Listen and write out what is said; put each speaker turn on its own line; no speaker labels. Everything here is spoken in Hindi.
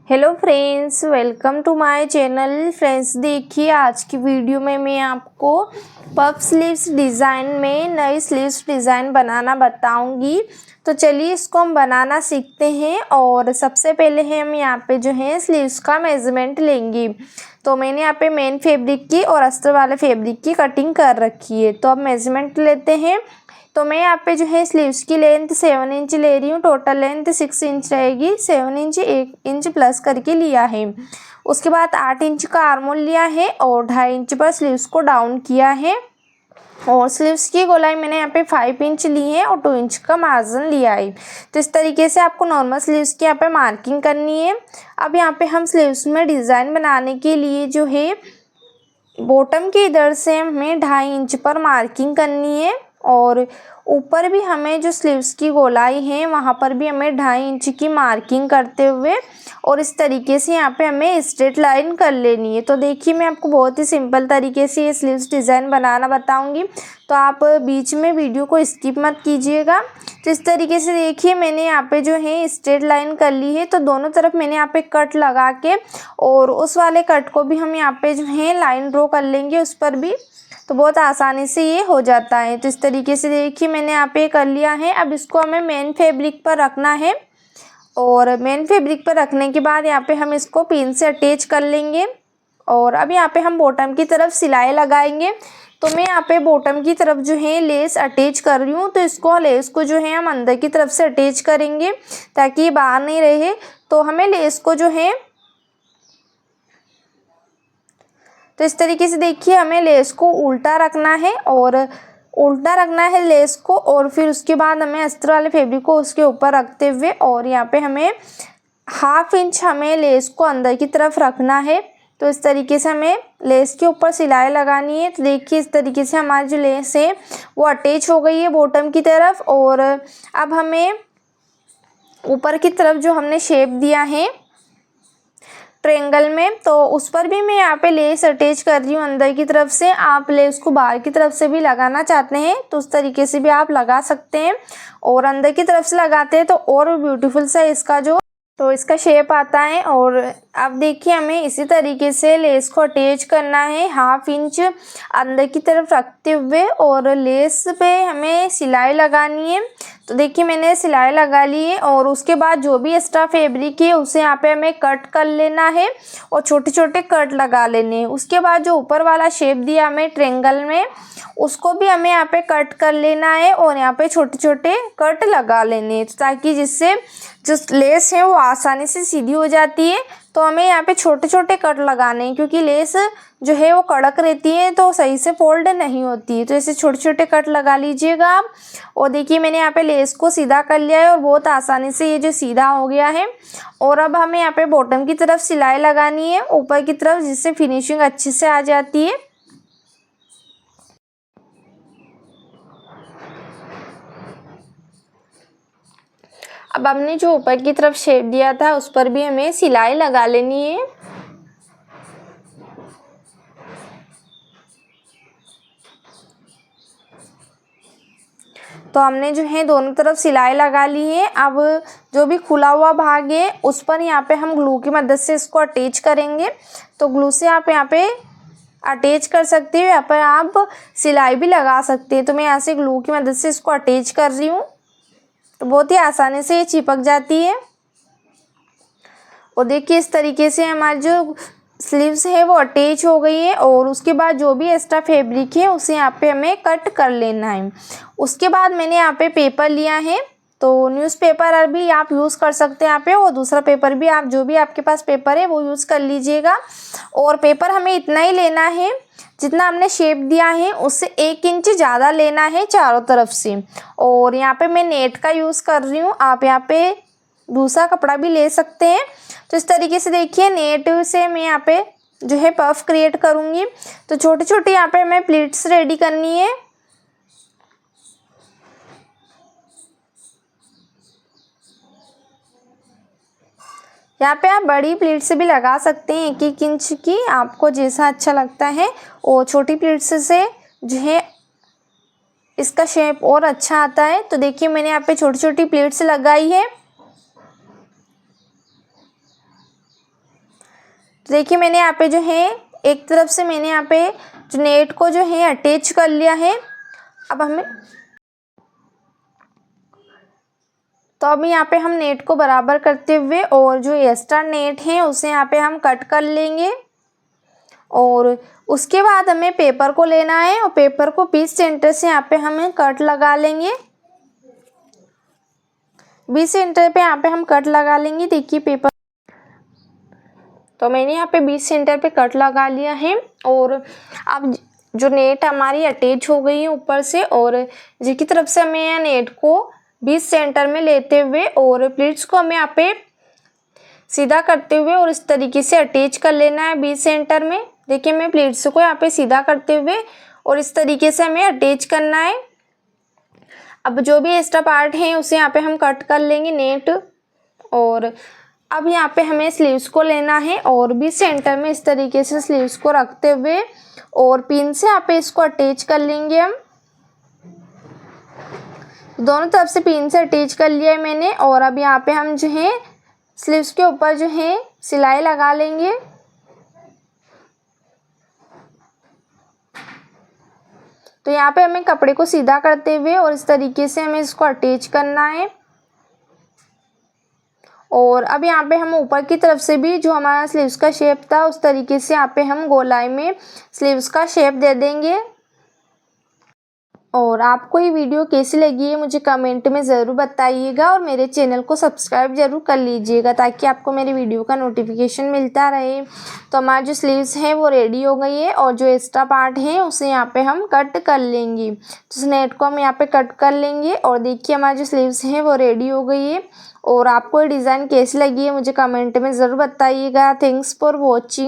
Hello friends, welcome to my channel. Friends, देखिए आज की वीडियो में मैं आपको पफ स्लीव्स डिज़ाइन में नई स्लीव्स डिज़ाइन बनाना बताऊंगी। तो चलिए इसको हम बनाना सीखते हैं। और सबसे पहले हम यहाँ पे जो है स्लीव्स का मेज़रमेंट लेंगे। तो मैंने यहाँ पे मेन फैब्रिक की और अस्तर वाले फैब्रिक की कटिंग कर रखी है। तो अब मेज़रमेंट लेते हैं। तो मैं यहाँ पे जो है स्लीव्स की लेंथ 7 इंच ले रही हूँ। टोटल लेंथ 6 इंच रहेगी। 7 इंच 1 इंच प्लस करके लिया है। उसके बाद 8 इंच का आर्मोल लिया है और 2.5 इंच पर स्लीव्स को डाउन किया है। और स्लीव्स की गोलाई मैंने यहाँ पे 5 इंच ली है और 2 इंच का मार्जिन लिया है। तो इस तरीके से आपको नॉर्मल स्लीव्स की यहाँ पे मार्किंग करनी है। अब यहाँ पे हम स्लीव्स में डिज़ाइन बनाने के लिए जो है बॉटम के इधर से हमें 2.5 इंच पर मार्किंग करनी है। और ऊपर भी हमें जो स्लीव्स की गोलाई है वहाँ पर भी हमें 2.5 इंच की मार्किंग करते हुए और इस तरीके से यहाँ पे हमें स्ट्रेट लाइन कर लेनी है। तो देखिए मैं आपको बहुत ही सिंपल तरीके से ये स्लीव्स डिज़ाइन बनाना बताऊंगी, तो आप बीच में वीडियो को स्किप मत कीजिएगा। तो इस तरीके से देखिए मैंने यहाँ पे जो है स्ट्रेट लाइन कर ली है। तो दोनों तरफ मैंने यहाँ पे कट लगा के और उस वाले कट को भी हम यहाँ पे जो है लाइन ड्रॉ कर लेंगे उस पर भी। तो बहुत आसानी से ये हो जाता है। तो इस तरीके से देखिए मैंने यहाँ पे कर लिया है। अब इसको हमें मेन फैब्रिक पर रखना है और मेन फैब्रिक पर रखने के बाद यहाँ पे हम इसको पिन से अटैच कर लेंगे। और अब यहाँ पे हम बॉटम की तरफ सिलाई लगाएंगे। तो मैं यहाँ पे बॉटम की तरफ जो है लेस अटैच कर रही हूँ। तो इसको लेस को जो है हम अंदर की तरफ से अटैच करेंगे ताकि ये बाहर नहीं रहे। तो हमें लेस को जो है तो इस तरीके से देखिए हमें लेस को उल्टा रखना है और उल्टा रखना है लेस को। और फिर उसके बाद हमें अस्तर वाले फैब्रिक को उसके ऊपर रखते हुए और यहाँ पे हमें 1/2 इंच हमें लेस को अंदर की तरफ रखना है। तो इस तरीके से हमें लेस के ऊपर सिलाई लगानी है। तो देखिए इस तरीके से हमारी जो लेस है वो अटैच हो गई है बॉटम की तरफ। और अब हमें ऊपर की तरफ जो हमने शेप दिया है ट्रायंगल में, तो उस पर भी मैं यहाँ पे लेस अटैच कर रही हूँ अंदर की तरफ से। आप लेस को बाहर की तरफ से भी लगाना चाहते हैं तो उस तरीके से भी आप लगा सकते हैं। और अंदर की तरफ से लगाते हैं तो और ब्यूटीफुल सा इसका शेप आता है। और अब देखिए हमें इसी तरीके से लेस को अटैच करना है 1/2 इंच अंदर की तरफ रखते हुए और लेस पे हमें सिलाई लगानी है। तो देखिए मैंने सिलाई लगा ली है और उसके बाद जो भी एक्स्ट्रा फैब्रिक है उसे यहाँ पे हमें कट कर लेना है और छोटे छोटे कट लगा लेने हैं। उसके बाद जो ऊपर वाला शेप दिया हमें ट्रायंगल में उसको भी हमें यहाँ पे कट कर लेना है और यहाँ पे छोटे छोटे कट लगा लेने हैं ताकि जिससे जो लेस है वो आसानी से सीधी हो जाती है। तो हमें यहाँ पे छोटे छोटे कट लगाने हैं क्योंकि लेस जो है वो कड़क रहती है तो सही से फोल्ड नहीं होती है। तो ऐसे छोटे छोटे कट लगा लीजिएगा आप। और देखिए मैंने यहाँ पे लेस को सीधा कर लिया है और बहुत आसानी से ये जो सीधा हो गया है। और अब हमें यहाँ पे बॉटम की तरफ सिलाई लगानी है ऊपर की तरफ जिससे फिनिशिंग अच्छे से आ जाती है। अब हमने जो ऊपर की तरफ शेप दिया था उस पर भी हमें सिलाई लगा लेनी है। तो हमने जो है दोनों तरफ सिलाई लगा ली है। अब जो भी खुला हुआ भाग है उस पर यहाँ पे हम ग्लू की मदद से इसको अटैच करेंगे। तो ग्लू से आप यहाँ पे अटैच कर सकते हो, यहाँ पर आप सिलाई भी लगा सकते हैं। तो मैं यहाँ से ग्लू की मदद से इसको अटैच कर रही हूँ। तो बहुत ही आसानी से ये चिपक जाती है। और देखिए इस तरीके से हमारी जो स्लीव्स है वो अटैच हो गई है। और उसके बाद जो भी एक्स्ट्रा फैब्रिक है उसे यहाँ पे हमें कट कर लेना है। उसके बाद मैंने यहाँ पे पेपर लिया है। तो न्यूज़पेपर भी आप यूज़ कर सकते हैं यहाँ पे और दूसरा पेपर भी आप जो भी आपके पास पेपर है वो यूज़ कर लीजिएगा। और पेपर हमें इतना ही लेना है जितना हमने शेप दिया है उससे 1 इंच ज़्यादा लेना है चारों तरफ से। और यहाँ पे मैं नेट का यूज़ कर रही हूँ, आप यहाँ पे दूसरा कपड़ा भी ले सकते हैं। तो इस तरीके से देखिए नेट से मैं यहाँ पे जो है पफ क्रिएट करूँगी। तो छोटे छोटे यहाँ पे हमें प्लीट्स रेडी करनी है। यहाँ पे आप बड़ी प्लेट से भी लगा सकते हैं 1-1 इंच की, आपको जैसा अच्छा लगता है। और छोटी प्लेट से जो है इसका शेप और अच्छा आता है। तो देखिए मैंने यहाँ पे छोटी छोटी प्लेट्स लगाई है। तो देखिए मैंने यहाँ पे जो है एक तरफ से मैंने यहाँ पे जो नेट को जो है अटैच कर लिया है। अब यहाँ पे हम नेट को बराबर करते हुए और जो एक्स्ट्रा नेट है उसे यहाँ पे हम कट कर लेंगे। और उसके बाद हमें पेपर को लेना है और पेपर को बीच सेंटर से यहाँ पे हमें कट लगा लेंगे। बीच सेंटर पे यहाँ पे हम कट लगा लेंगे। देखिए पेपर, तो मैंने यहाँ पे बीच सेंटर पे कट लगा लिया है। और अब जो नेट हमारी अटैच हो गई है ऊपर से, और जिसकी तरफ से हमें यहाँ नेट को बीच सेंटर में लेते हुए और प्लीट्स को हमें यहाँ पे सीधा करते हुए और इस तरीके से अटैच कर लेना है बीच सेंटर में। देखिए मैं प्लीट्स को यहाँ पे सीधा करते हुए और इस तरीके से हमें अटैच करना है। अब जो भी एक्स्ट्रा पार्ट है उसे यहाँ पे हम कट कर लेंगे नेट। और अब यहाँ पे हमें स्लीव्स को लेना है और बीच सेंटर में इस तरीके से स्लीव्स को रखते हुए और पिन से यहाँ पे इसको अटैच कर लेंगे हम। दोनों तरफ से पिन से अटैच कर लिया है मैंने। और अब यहाँ पे हम जो है स्लीव्स के ऊपर जो है सिलाई लगा लेंगे। तो यहाँ पे हमें कपड़े को सीधा करते हुए और इस तरीके से हमें इसको अटैच करना है। और अब यहाँ पे हम ऊपर की तरफ से भी जो हमारा स्लीव्स का शेप था उस तरीके से यहाँ पे हम गोलाई में स्लीव्स का शेप दे देंगे। और आपको ये वीडियो कैसी लगी है मुझे कमेंट में ज़रूर बताइएगा और मेरे चैनल को सब्सक्राइब ज़रूर कर लीजिएगा ताकि आपको मेरी वीडियो का नोटिफिकेशन मिलता रहे। तो हमारी जो स्लीव्स हैं वो रेडी हो गई है और जो एक्स्ट्रा पार्ट है उसे यहाँ पे हम कट कर लेंगे। तो इस नेट को हम यहाँ पे कट कर लेंगे। और देखिए हमारी जो स्लीव्स हैं वो रेडी हो गई है। और आपको ये डिज़ाइन कैसी लगी है मुझे कमेंट में ज़रूर बताइएगा। Thanks for watching.